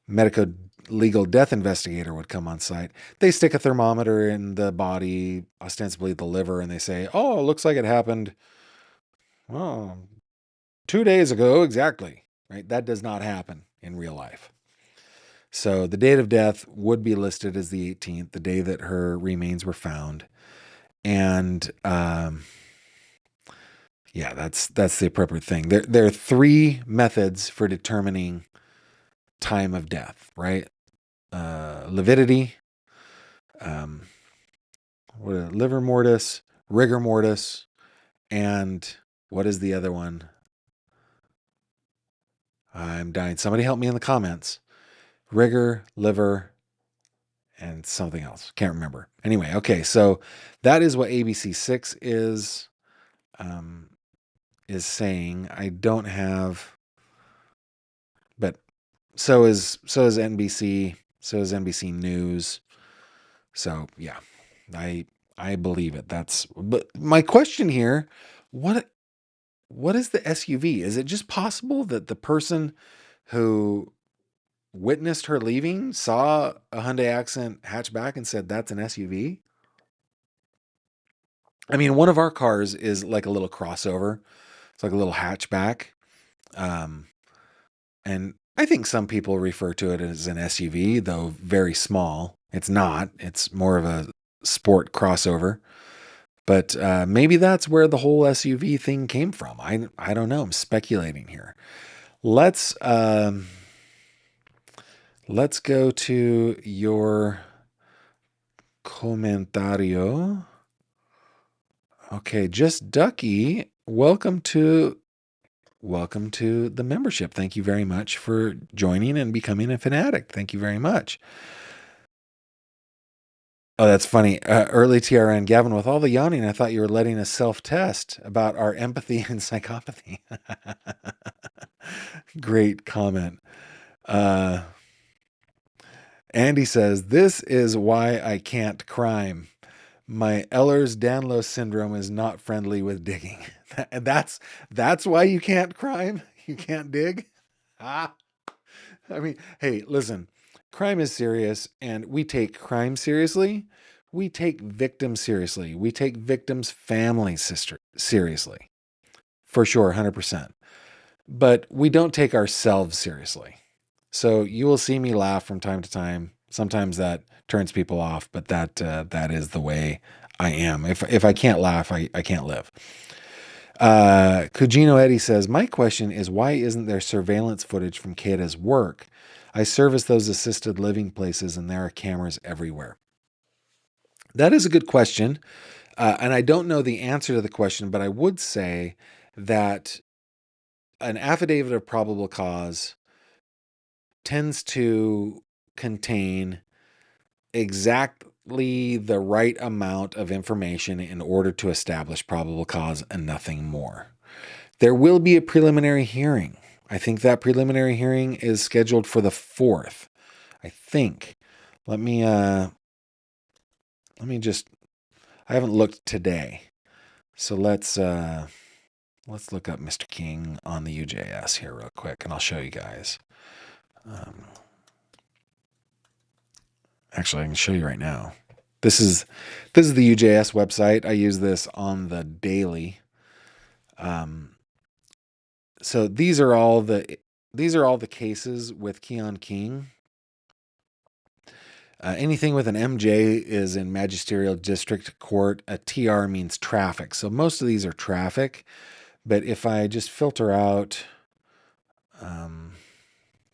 medico-legal death investigator, would come on site. They stick a thermometer in the body, ostensibly the liver, and they say, oh, it looks like it happened 2 days ago, exactly. Right? That does not happen in real life. So the date of death would be listed as the 18th, the day that her remains were found. And yeah, that's the appropriate thing. There are 3 methods for determining time of death, right? Lividity, liver mortis, rigor mortis, and what is the other one? I'm dying. Somebody help me in the comments. Rigor, liver, and something else. Can't remember. Anyway, okay, so that is what ABC 6 is saying. I don't have, but so is NBC, so is NBC News. So yeah, I believe it. But my question here, what what is the SUV? Is it just possible that the person who witnessed her leaving saw a Hyundai Accent hatchback and said that's an SUV? I mean, one of our cars is like a little crossover. It's like a little hatchback. Um, and I think some people refer to it as an SUV, though very small. It's not. It's more of a sport crossover. But maybe that's where the whole SUV thing came from. I don't know. I'm speculating here. Let's let's go to your comentario. Okay, just Ducky. Welcome to the membership. Thank you very much for joining and becoming a fanatic. Thank you very much. Oh, that's funny. Early TRN, Gavin, with all the yawning, I thought you were letting us self-test about our empathy and psychopathy. Great comment. Andy says, this is why I can't crime. My Ehlers-Danlos syndrome is not friendly with digging. That's why you can't crime. You can't dig. Ah. I mean, hey, listen, crime is serious and we take crime seriously. We take victims seriously. We take victims' families seriously. For sure, 100%. But we don't take ourselves seriously. So you will see me laugh from time to time. Sometimes that turns people off, but that is the way I am. If I can't laugh, I can't live. Kujino Eddie says, my question is, why isn't there surveillance footage from Kada's work? I service those assisted living places and there are cameras everywhere. That is a good question. And I don't know the answer to the question, but I would say that an affidavit of probable cause tends to contain exactly the right amount of information in order to establish probable cause and nothing more. There will be a preliminary hearing. I think that preliminary hearing is scheduled for the 4th. I think. Let me just, I haven't looked today. So let's look up Mr. King on the UJS here real quick and I'll show you guys. Actually, I can show you right now. This is the UJS website. I use this on the daily. So these are all the cases with Keon King. Anything with an MJ is in magisterial district court. A TR means traffic. So most of these are traffic. But if I just filter out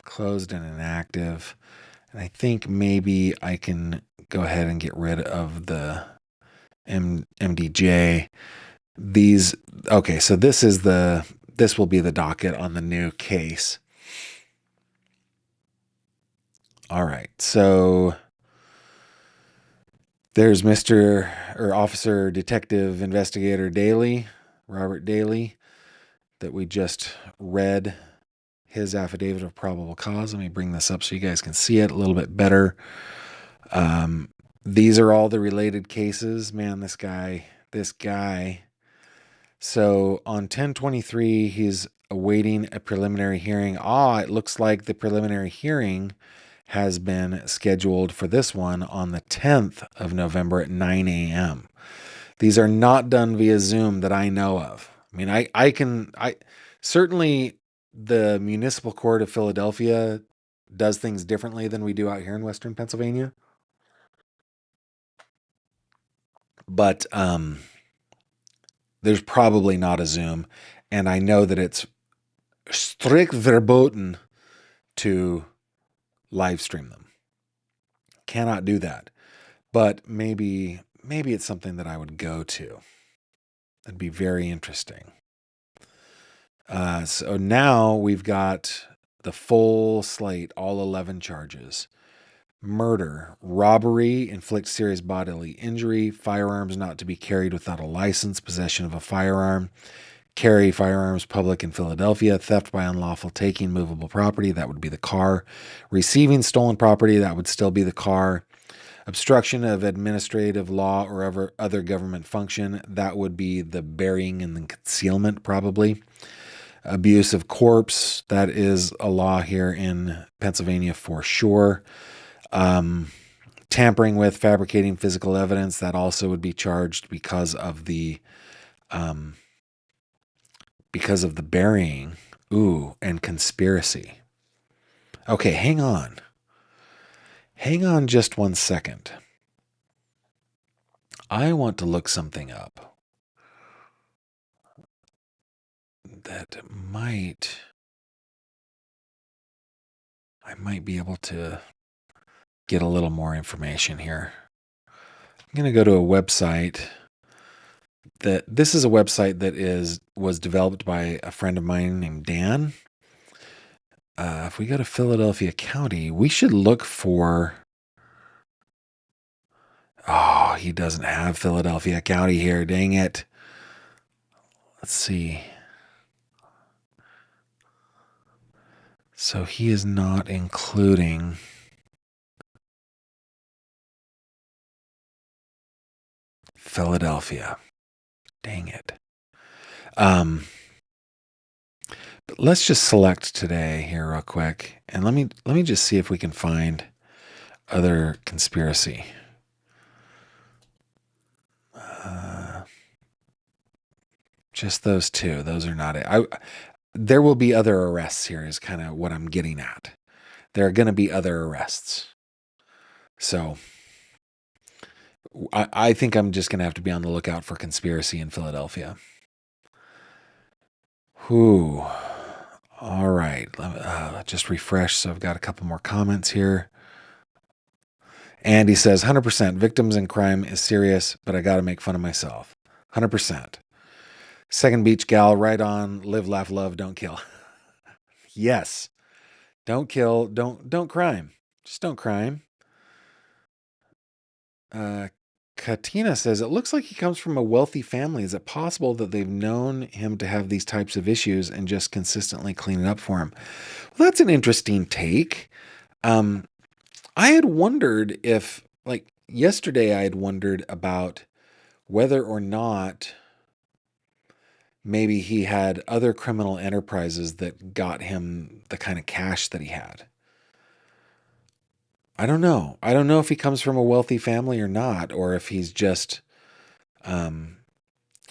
closed and inactive, and I think maybe I can go ahead and get rid of the MDJ. Okay, so this will be the docket on the new case. All right, so there's Officer Detective Investigator Daly, Robert Daly, that we just read his affidavit of probable cause. Let me bring this up so you guys can see it a little bit better. These are all the related cases. Man, this guy. So on 10/23, he's awaiting a preliminary hearing. It looks like the preliminary hearing has been scheduled for this one on the 10th of November at 9 a.m. These are not done via Zoom that I know of. I mean, I certainly the Municipal Court of Philadelphia does things differently than we do out here in Western Pennsylvania. But there's probably not a Zoom. And I know that it's strict verboten to live stream them. Cannot do that. But maybe it's something that I would go to. That'd be very interesting. So now we've got the full slate, all 11 charges. Murder, robbery, inflict serious bodily injury, firearms not to be carried without a license, possession of a firearm, carry firearms public in Philadelphia, theft by unlawful taking movable property, that would be the car, receiving stolen property, that would still be the car, Obstruction of administrative law or other government function, that would be the burying and the concealment probably. Abuse of corpse, that is a law here in Pennsylvania for sure. Tampering with, fabricating physical evidence, that also would be charged because of the burying. Ooh, and conspiracy. Okay, hang on. Hang on just 1 second. I want to look something up that I might be able to get a little more information here. I'm going to go to a website this is a website that was developed by a friend of mine named Dan. If we go to Philadelphia County, we should look for. Oh, he doesn't have Philadelphia County here. Dang it. Let's see. So he is not including Philadelphia. Dang it. But let's just select today here real quick, and let me just see if we can find other conspiracy. Just those two. Those are not it. There will be other arrests here is kind of what I'm getting at. There are going to be other arrests. So I think I'm just going to have to be on the lookout for conspiracy in Philadelphia. Whew. All right. Let me just refresh. So I've got a couple more comments here. Andy says 100% victims in crime is serious, but I got to make fun of myself. 100%. Second Beach Gal, right on. Live, laugh, love, don't kill. Yes. Don't kill. Don't crime. Just don't crime. Katina says, it looks like he comes from a wealthy family. Is it possible that they've known him to have these types of issues and just consistently clean it up for him? Well, that's an interesting take. I had wondered if, like yesterday, I had wondered about whether or not maybe he had other criminal enterprises that got him the kind of cash that he had. I don't know. I don't know if he comes from a wealthy family or not, or if he's just,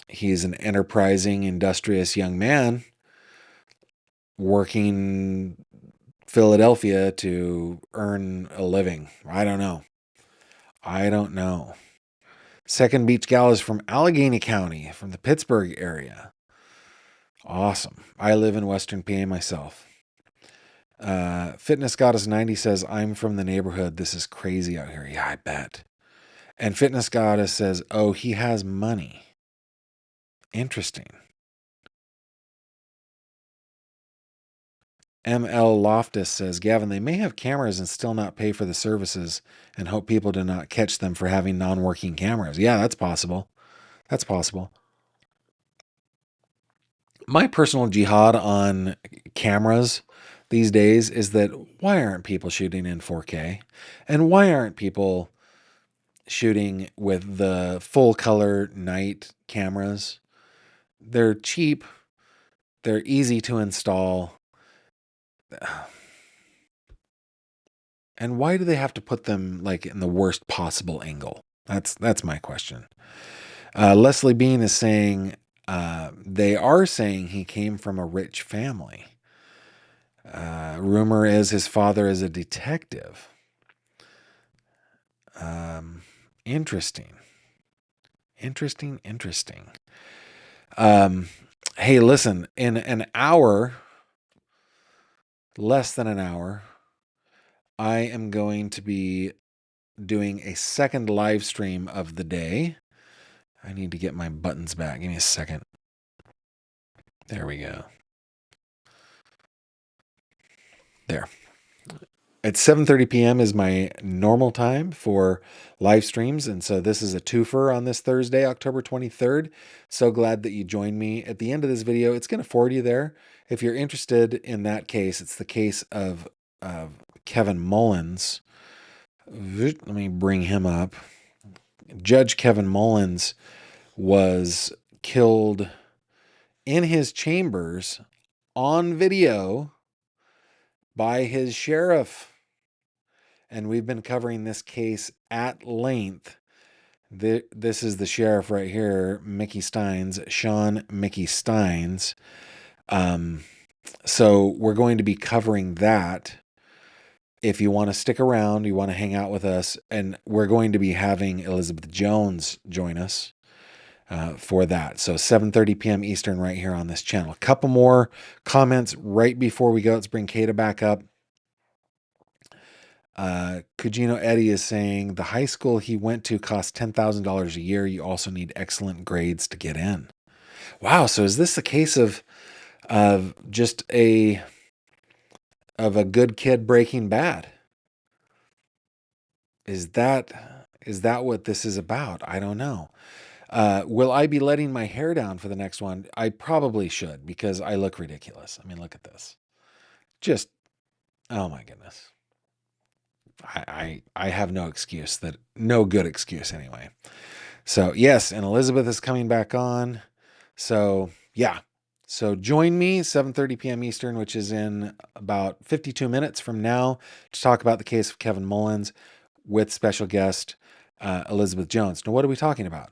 he's an enterprising, industrious young man working Philadelphia to earn a living. I don't know. Second Beach Gal is from Allegheny County, from the Pittsburgh area. Awesome. I live in Western PA myself. Fitness Goddess 90 says, I'm from the neighborhood. This is crazy out here. Yeah, I bet. And Fitness Goddess says, oh, he has money. Interesting. ML Loftus says, Gavin, they may have cameras and still not pay for the services and hope people do not catch them for having non-working cameras. Yeah, that's possible. That's possible. My personal jihad on cameras these days is that why aren't people shooting in 4K? And why aren't people shooting with the full color night cameras? They're cheap. They're easy to install. And why do they have to put them like in the worst possible angle? That's my question. Leslie Bean is saying they are saying he came from a rich family. Rumor is his father is a detective. Interesting. Hey, listen, in an hour, less than an hour, I am going to be doing a second live stream of the day. I need to get my buttons back. Give me a second. There we go. There. At 7:30 p.m. is my normal time for live streams, and so this is a twofer on this Thursday, October 23rd. So glad that you joined me. At the end of this video, it's going to forward you there. If you're interested in that case, it's the case of Kevin Mullins. Let me bring him up. Judge Kevin Mullins was killed in his chambers on video by his sheriff. And we've been covering this case at length. This is the sheriff right here, Mickey Steins, Sean Mickey Steins. So we're going to be covering that. If you want to stick around, you want to hang out with us, and we're going to be having Elizabeth Jones join us for that. So 7:30 p.m. Eastern right here on this channel. A couple more comments right before we go. Let's bring Kada back up. Kujino Eddie is saying the high school he went to cost $10,000 a year. You also need excellent grades to get in. Wow. So is this a case of just a good kid breaking bad? Is that what this is about? I don't know. Will I be letting my hair down for the next one? I probably should, because I look ridiculous. I mean, look at this. Just, oh my goodness. I have no excuse, no good excuse anyway. So yes, and Elizabeth is coming back on. So yeah. So join me 7:30 p.m. Eastern, which is in about 52 minutes from now, to talk about the case of Kevin Mullins with special guest Elizabeth Jones. Now, what are we talking about?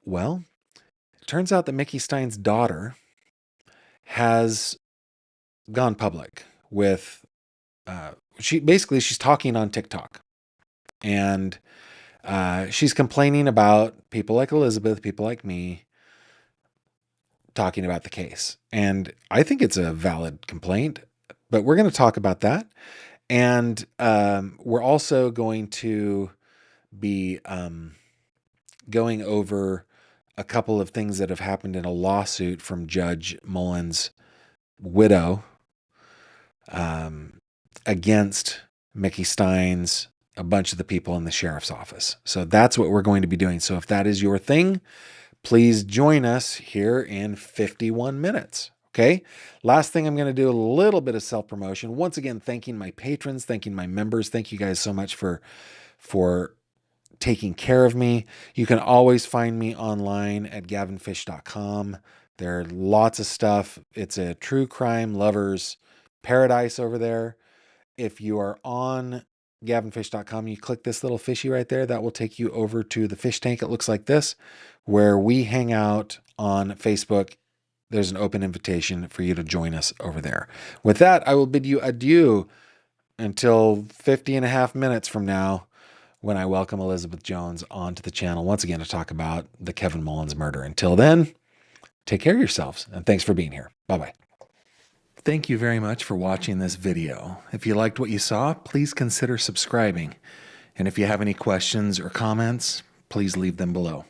Well, it turns out that Mickey Stein's daughter has gone public with she's talking on TikTok, and she's complaining about people like Elizabeth, people like me, talking about the case. And I think it's a valid complaint, but we're going to talk about that. And we're also going to be going over a couple of things that have happened in a lawsuit from Judge Mullins' widow against Mickey Steins, a bunch of the people in the sheriff's office. So that's what we're going to be doing. So if that is your thing, please join us here in 51 minutes. Okay. Last thing, I'm going to do a little bit of self-promotion. Once again, thanking my patrons, thanking my members. Thank you guys so much for taking care of me. You can always find me online at gavinfish.com. There are lots of stuff. It's a true crime lovers paradise over there. If you are on gavinfish.com, you click this little fishy right there. That will take you over to the fish tank. It looks like this, where we hang out on Facebook. There's an open invitation for you to join us over there. With that, I will bid you adieu until 50 and a half minutes from now, when I welcome Elizabeth Jones onto the channel once again to talk about the Kevin Mullins murder. Until then, take care of yourselves, and thanks for being here. Bye-bye. Thank you very much for watching this video. If you liked what you saw, please consider subscribing. And if you have any questions or comments, please leave them below.